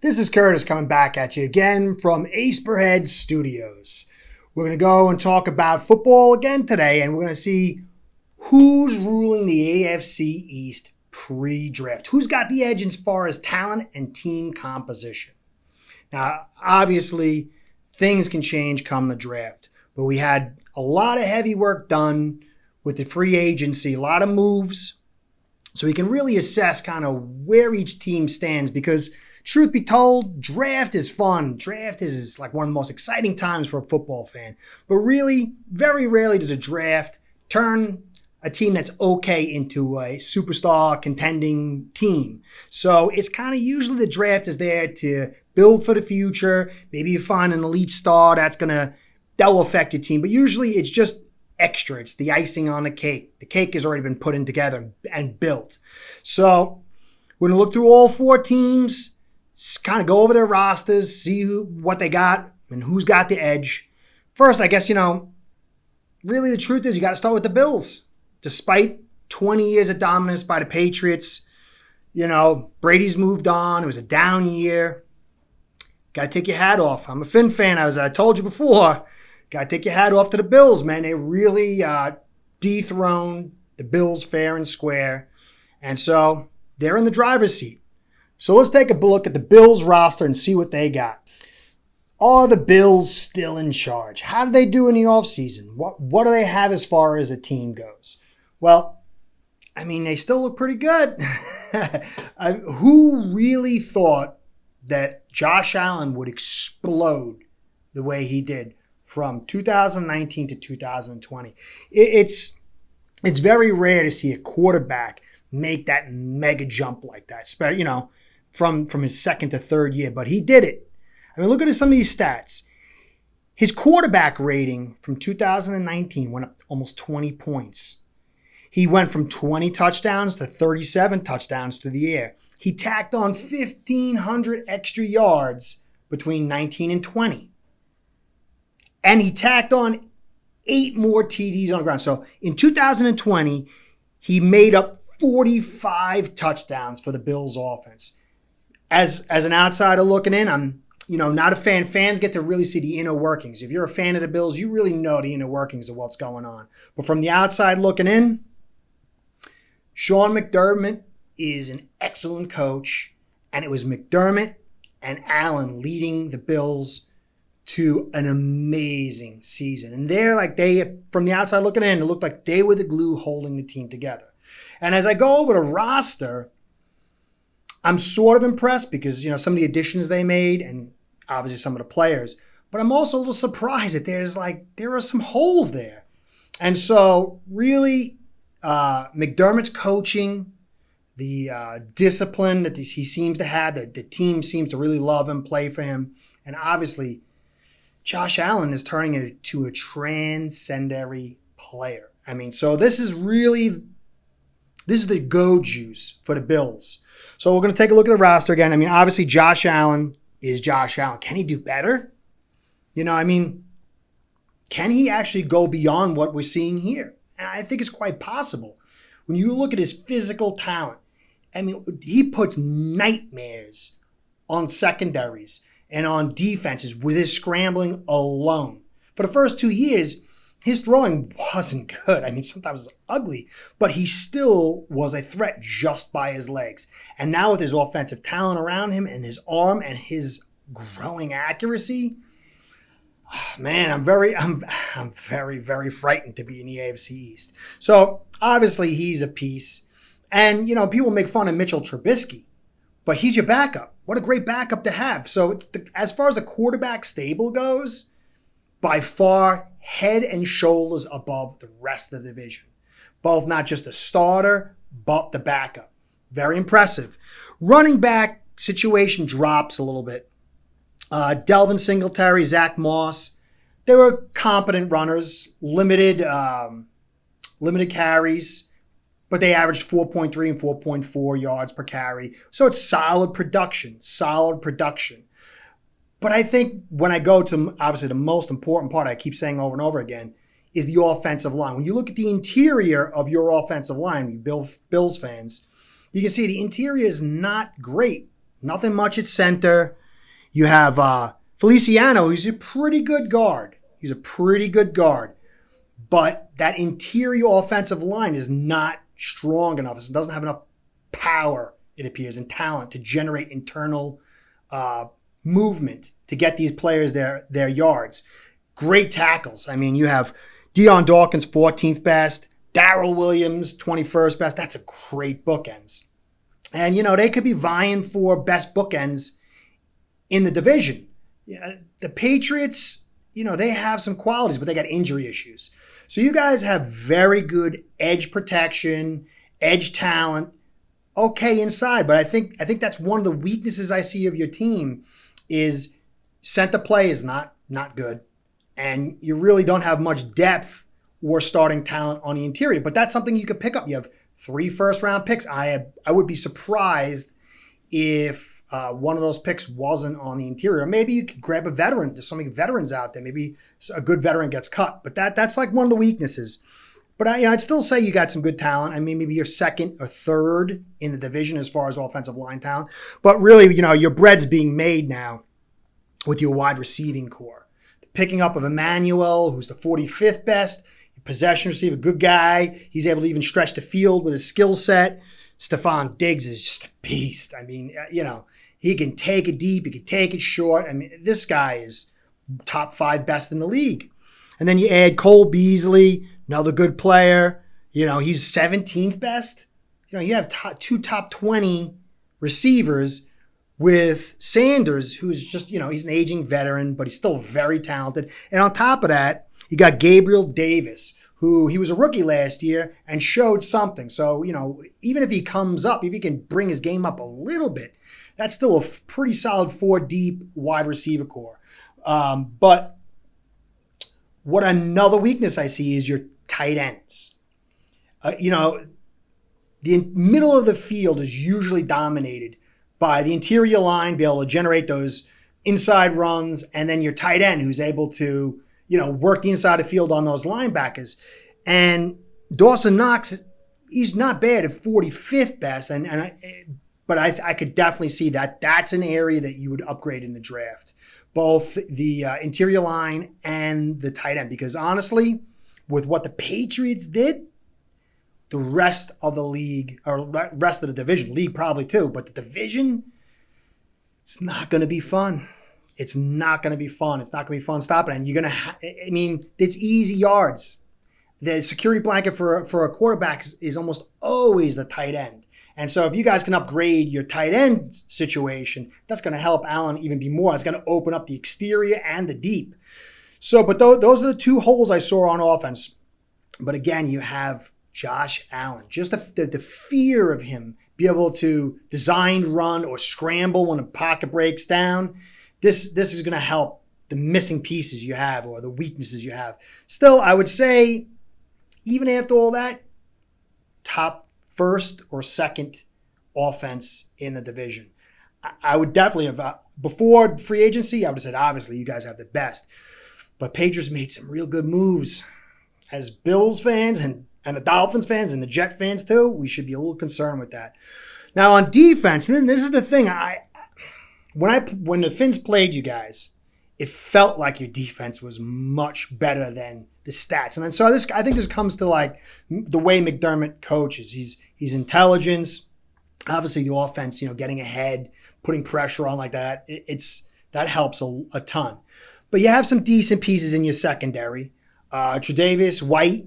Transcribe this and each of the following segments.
This is Curtis coming back at you again from Aceperhead Studios. We're going to go and talk about football again today, and we're going to see who's ruling the AFC East pre-draft. Who's got the edge as far as talent and team composition? Now, obviously, things can change come the draft, but we had a lot of heavy work done with the free agency, a lot of moves, so we can really assess kind of where each team stands because truth be told, draft is fun. Draft is like one of the most exciting times for a football fan. But really, very rarely does a draft turn a team that's okay into a superstar contending team. So it's kind of usually the draft is there to build for the future. Maybe you find an elite star that'll affect your team. But usually it's just extra. It's the icing on the cake. The cake has already been put in together and built. So we're going to look through all four teams, kind of go over their rosters, see what they got and who's got the edge. First, I guess, really the truth is you got to start with the Bills. Despite 20 years of dominance by the Patriots, Brady's moved on. It was a down year. Got to take your hat off. I'm a Finn fan, as I told you before. Got to take your hat off to the Bills, man. They really dethroned the Bills fair and square. And so they're in the driver's seat. So let's take a look at the Bills roster and see what they got. Are the Bills still in charge? How do they do in the offseason? What do they have as far as a team goes? Well, they still look pretty good. Who really thought that Josh Allen would explode the way he did from 2019 to 2020? It's very rare to see a quarterback make that mega jump like that, from his second to third year, but he did it. Look at some of these stats. His quarterback rating from 2019 went up almost 20 points. He went from 20 touchdowns to 37 touchdowns through the air. He tacked on 1,500 extra yards between 19 and 20. And he tacked on 8 more TDs on the ground. So in 2020, he made up 45 touchdowns for the Bills offense. As an outsider looking in, I'm not a fan. Fans get to really see the inner workings. If you're a fan of the Bills, you really know the inner workings of what's going on. But from the outside looking in, Sean McDermott is an excellent coach, and it was McDermott and Allen leading the Bills to an amazing season. And from the outside looking in, it looked like they were the glue holding the team together. And as I go over the roster, I'm sort of impressed because, some of the additions they made and obviously some of the players, but I'm also a little surprised that there are some holes there. And so really, McDermott's coaching, the discipline that he seems to have, that the team seems to really love him, play for him. And obviously, Josh Allen is turning into a transcendent player. So this is the go juice for the Bills. So we're going to take a look at the roster again. Obviously, Josh Allen is Josh Allen. Can he do better? Can he actually go beyond what we're seeing here? And I think it's quite possible. When you look at his physical talent, he puts nightmares on secondaries and on defenses with his scrambling alone. For the first 2 years, his throwing wasn't good. Sometimes it was ugly, but he still was a threat just by his legs. And now with his offensive talent around him and his arm and his growing accuracy, man, I'm very, very frightened to be in the AFC East. So obviously he's a piece. And, people make fun of Mitchell Trubisky, but he's your backup. What a great backup to have. So as far as the quarterback stable goes, by far, head and shoulders above the rest of the division. Both not just the starter, but the backup. Very impressive. Running back situation drops a little bit. Delvin Singletary, Zach Moss, they were competent runners, limited carries, but they averaged 4.3 and 4.4 yards per carry. So it's solid production. But I think when I go to, obviously, the most important part I keep saying over and over again is the offensive line. When you look at the interior of your offensive line, you Bills fans, you can see the interior is not great. Nothing much at center. You have Feliciano, who's a pretty good guard. But that interior offensive line is not strong enough. It doesn't have enough power, it appears, and talent to generate internal movement to get these players their yards. Great tackles. I mean, you have Deion Dawkins, 14th best. Darrell Williams, 21st best. That's a great bookends. And, they could be vying for best bookends in the division. The Patriots, they have some qualities, but they got injury issues. So you guys have very good edge protection, edge talent, okay inside. But I think that's one of the weaknesses I see of your team is center play is not good. And you really don't have much depth or starting talent on the interior. But that's something you could pick up. You have 3 first-round picks. I would be surprised if one of those picks wasn't on the interior. Maybe you could grab a veteran. There's so many veterans out there. Maybe a good veteran gets cut. But that's like one of the weaknesses. But I'd still say you got some good talent. I mean, maybe you're second or third in the division as far as offensive line talent. But really, your bread's being made now with your wide receiving core. The picking up of Emmanuel, who's the 45th best. Possession receiver, good guy. He's able to even stretch the field with his skill set. Stephon Diggs is just a beast. I mean, he can take it deep. He can take it short. I mean, this guy is top 5 best in the league. And then you add Cole Beasley, another good player. He's 17th best. You have 2 top 20 receivers with Sanders, who's just, he's an aging veteran, but he's still very talented. And on top of that, you got Gabriel Davis, who he was a rookie last year and showed something. So, even if he comes up, if he can bring his game up a little bit, that's still a pretty solid 4 deep wide receiver core. But what another weakness I see is your tight ends. The middle of the field is usually dominated by the interior line, be able to generate those inside runs, and then your tight end who's able to work the inside of the field on those linebackers. And Dawson Knox, he's not bad at 45th best, but I could definitely see that. That's an area that you would upgrade in the draft, both the interior line and the tight end. Because honestly, with what the Patriots did, the rest of the league, or rest of the division, league probably too, but the division, it's not going to be fun. It's not going to be fun. It's not going to be fun stopping it. And you're going to, it's easy yards. The security blanket for a quarterback is almost always the tight end. And so if you guys can upgrade your tight end situation, that's going to help Allen even be more. It's going to open up the exterior and the deep. So, but those are the 2 holes I saw on offense. But again, you have Josh Allen. Just the fear of him, be able to design, run, or scramble when a pocket breaks down. This is going to help the missing pieces you have or the weaknesses you have. Still, I would say, even after all that, top 1st or 2nd offense in the division. I would definitely have, before free agency, I would have said, obviously, you guys have the best. But Patriots made some real good moves. As Bills fans and the Dolphins fans and the Jet fans too, we should be a little concerned with that. Now on defense, and this is the thing, when the Finns played you guys, it felt like your defense was much better than the stats. And then so I think this comes to like the way McDermott coaches. He's intelligence, obviously the offense, getting ahead, putting pressure on like that. That helps a ton. But you have some decent pieces in your secondary. Tre'Davious White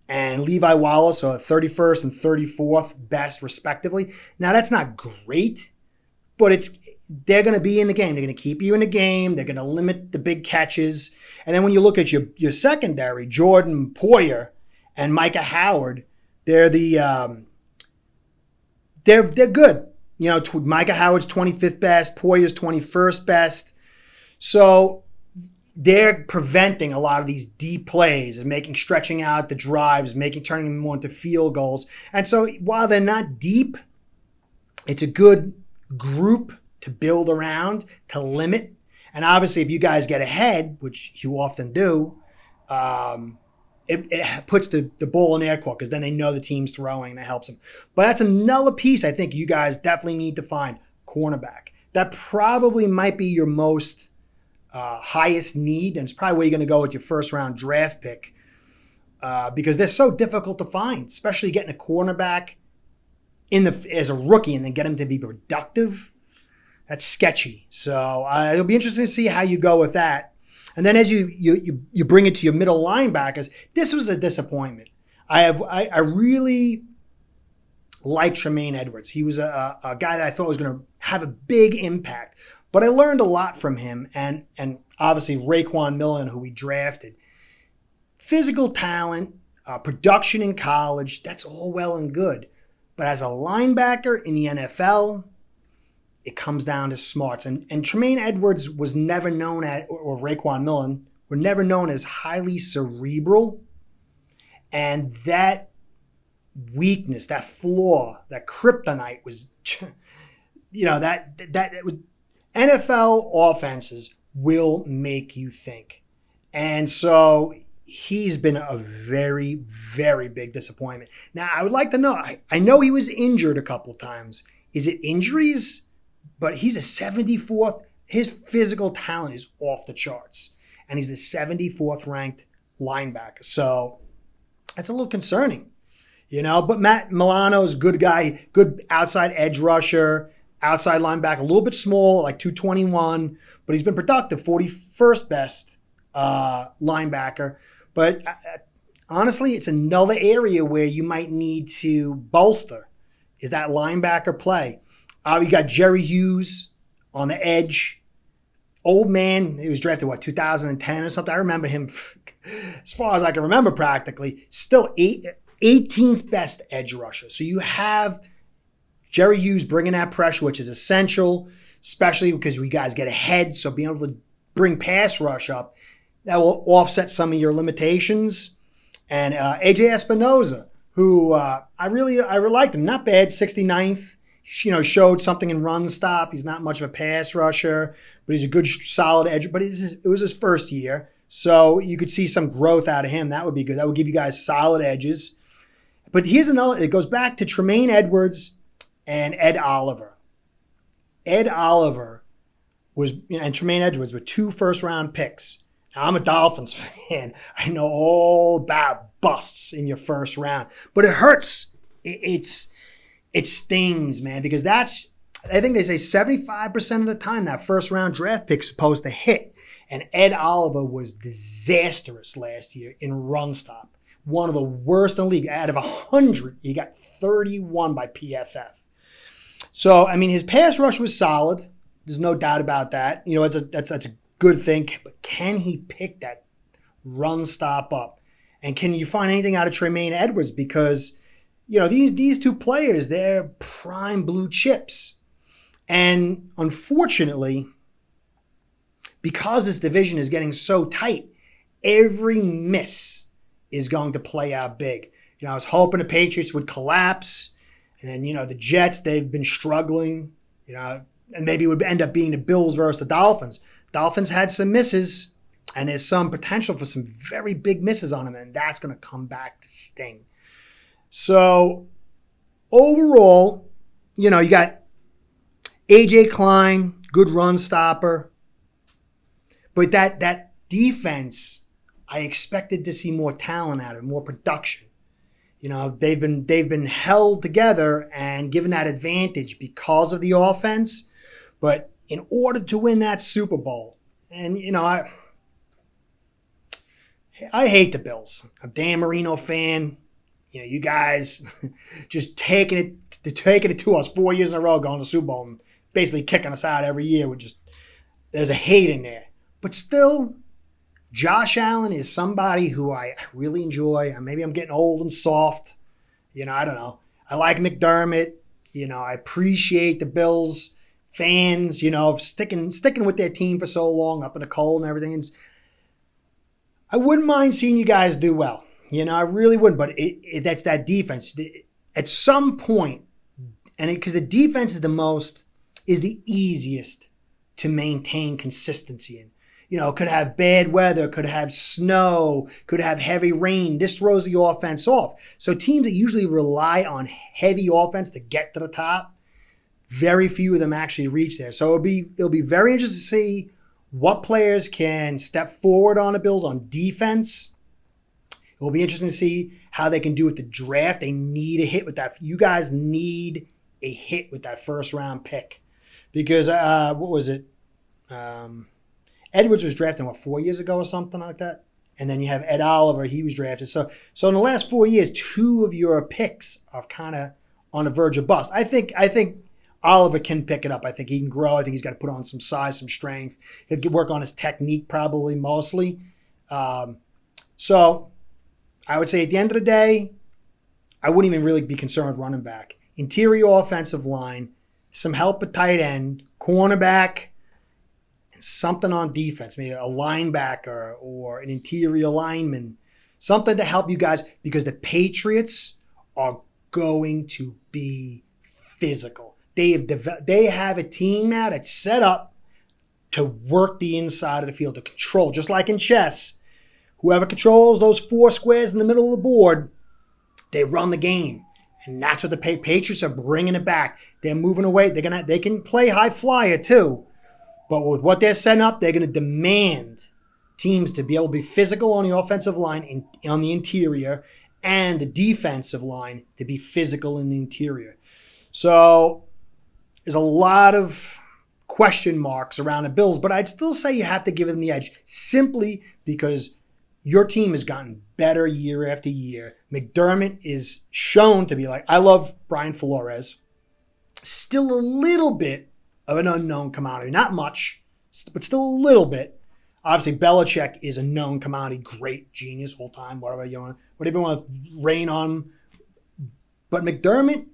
and Levi Wallace are 31st and 34th best respectively. Now that's not great, but they're going to be in the game. They're going to keep you in the game. They're going to limit the big catches. And then when you look at your secondary, Jordan Poyer and Micah Howard, they're good. Micah Howard's 25th best, Poyer's 21st best. So they're preventing a lot of these deep plays and stretching out the drives, turning them more into field goals. And so while they're not deep, it's a good group to build around, to limit. And obviously, if you guys get ahead, which you often do, it puts the ball in their court because then they know the team's throwing and it helps them. But that's another piece I think you guys definitely need to find. cornerback. That probably might be your most highest need, and it's probably where you're going to go with your first round draft pick because they're so difficult to find, especially getting a cornerback as a rookie and then get him to be productive. That's sketchy. So it'll be interesting to see how you go with that. And then as you bring it to your middle linebackers, this was a disappointment. I really like Tremaine Edwards. He was a guy that I thought was going to have a big impact. But I learned a lot from him, and obviously Raekwon Millen, who we drafted. Physical talent, production in college, that's all well and good. But as a linebacker in the NFL, it comes down to smarts. And Tremaine Edwards was never known as, or Raekwon Millen, were never known as highly cerebral. And that weakness, that flaw, that kryptonite was, that it was, NFL offenses will make you think. And so he's been a very, very big disappointment. Now, I would like to know, I know he was injured a couple of times. Is it injuries? But he's a 74th. His physical talent is off the charts. And he's the 74th ranked linebacker. So that's a little concerning, But Matt Milano's a good guy, good outside edge rusher. Outside linebacker, a little bit small, like 221, but he's been productive, 41st best linebacker. But honestly, it's another area where you might need to bolster, is that linebacker play. We got Jerry Hughes on the edge. Old man, he was drafted, 2010 or something? I remember him, as far as I can remember practically, still 18th best edge rusher. So you have Jerry Hughes bringing that pressure, which is essential, especially because we guys get ahead. So being able to bring pass rush up, that will offset some of your limitations. And AJ Espinoza, who I really liked him. Not bad, 69th. Showed something in run stop. He's not much of a pass rusher, but he's a good, solid edge. But it was his first year. So you could see some growth out of him. That would be good. That would give you guys solid edges. But here's another, it goes back to Tremaine Edwards and Ed Oliver. Ed Oliver and Tremaine Edwards were 2 first-round picks. Now, I'm a Dolphins fan. I know all about busts in your first round. But it hurts. It stings, man, because I think they say 75% of the time that first-round draft pick's supposed to hit. And Ed Oliver was disastrous last year in run stop. One of the worst in the league. Out of 100, he got 31 by PFF. So, his pass rush was solid. There's no doubt about that. That's a good thing. But can he pick that run stop up? And can you find anything out of Tremaine Edwards? Because, these two players, they're prime blue chips. And unfortunately, because this division is getting so tight, every miss is going to play out big. I was hoping the Patriots would collapse. And then, the Jets, they've been struggling, and maybe it would end up being the Bills versus the Dolphins. Dolphins had some misses, and there's some potential for some very big misses on them, and that's going to come back to sting. So, overall, you got A.J. Klein, good run stopper. But that defense, I expected to see more talent out of it, more production. They've been held together and given that advantage because of the offense. But in order to win that Super Bowl, and I hate the Bills. I'm a Dan Marino fan. You guys just taking it to us 4 years in a row, going to the Super Bowl and basically kicking us out every year. There's a hate in there. But still, Josh Allen is somebody who I really enjoy. Maybe I'm getting old and soft. I don't know. I like McDermott. I appreciate the Bills fans, sticking with their team for so long, up in the cold and everything. I wouldn't mind seeing you guys do well. I really wouldn't. But that's that defense. At some point, and because the defense is the easiest to maintain consistency in. Could have bad weather, could have snow, could have heavy rain. This throws the offense off. So teams that usually rely on heavy offense to get to the top, very few of them actually reach there. So it'll be very interesting to see what players can step forward on the Bills on defense. It will be interesting to see how they can do with the draft. They need a hit with that. You guys need a hit with that first round pick. Because, what was it? Edwards was drafted, 4 years ago or something like that? And then you have Ed Oliver. He was drafted. So in the last 4 years, 2 of your picks are kind of on the verge of bust. I think Oliver can pick it up. I think he can grow. I think he's got to put on some size, some strength. He'll work on his technique probably mostly. So I would say at the end of the day, I wouldn't even really be concerned with running back. Interior offensive line, some help at tight end, cornerback, and something on defense, maybe a linebacker or an interior lineman, something to help you guys because the Patriots are going to be physical. They have a team now that's set up to work the inside of the field, to control, just like in chess. Whoever controls those 4 squares in the middle of the board, they run the game. And that's what the Patriots are bringing it back. They're moving away. They can play high flyer too. But with what they're setting up, they're going to demand teams to be able to be physical on the offensive line and on the interior, and the defensive line to be physical in the interior. So there's a lot of question marks around the Bills, but I'd still say you have to give them the edge simply because your team has gotten better year after year. McDermott is shown to be I love Brian Flores. Still a little bit of an unknown commodity. Not much, but still a little bit. Obviously, Belichick is a known commodity, great genius, whole time, whatever you want to rain on him. But McDermott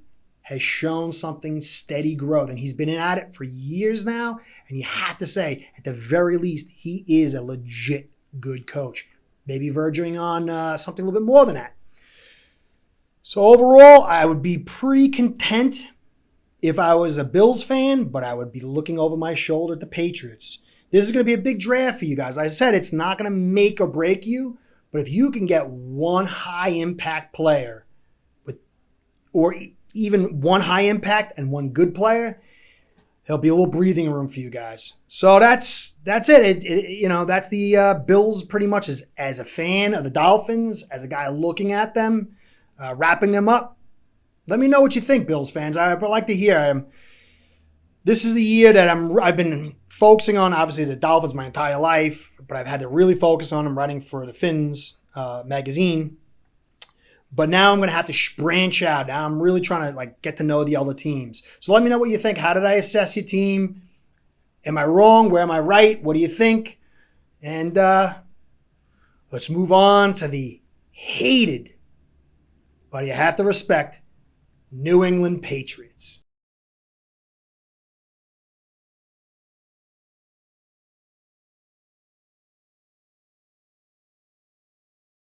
has shown something steady growth, and he's been at it for years now. And you have to say, at the very least, he is a legit good coach. Maybe verging on something a little bit more than that. So overall, I would be pretty content if I was a Bills fan, but I would be looking over my shoulder at the Patriots. This is going to be a big draft for you guys. I said it's not going to make or break you, but if you can get one high-impact player, or even one high-impact and one good player, there'll be a little breathing room for you guys. So that's it. That's the Bills pretty much as a fan of the Dolphins, as a guy looking at them, wrapping them up. Let me know what you think, Bills fans. I'd like to hear. This is the year that I've been focusing on, obviously, the Dolphins my entire life, but I've had to really focus on them writing for the Fins magazine. But now I'm going to have to branch out. Now I'm really trying to get to know the other teams. So let me know what you think. How did I assess your team? Am I wrong? Where am I right? What do you think? And let's move on to the hated, but you have to respect, New England Patriots.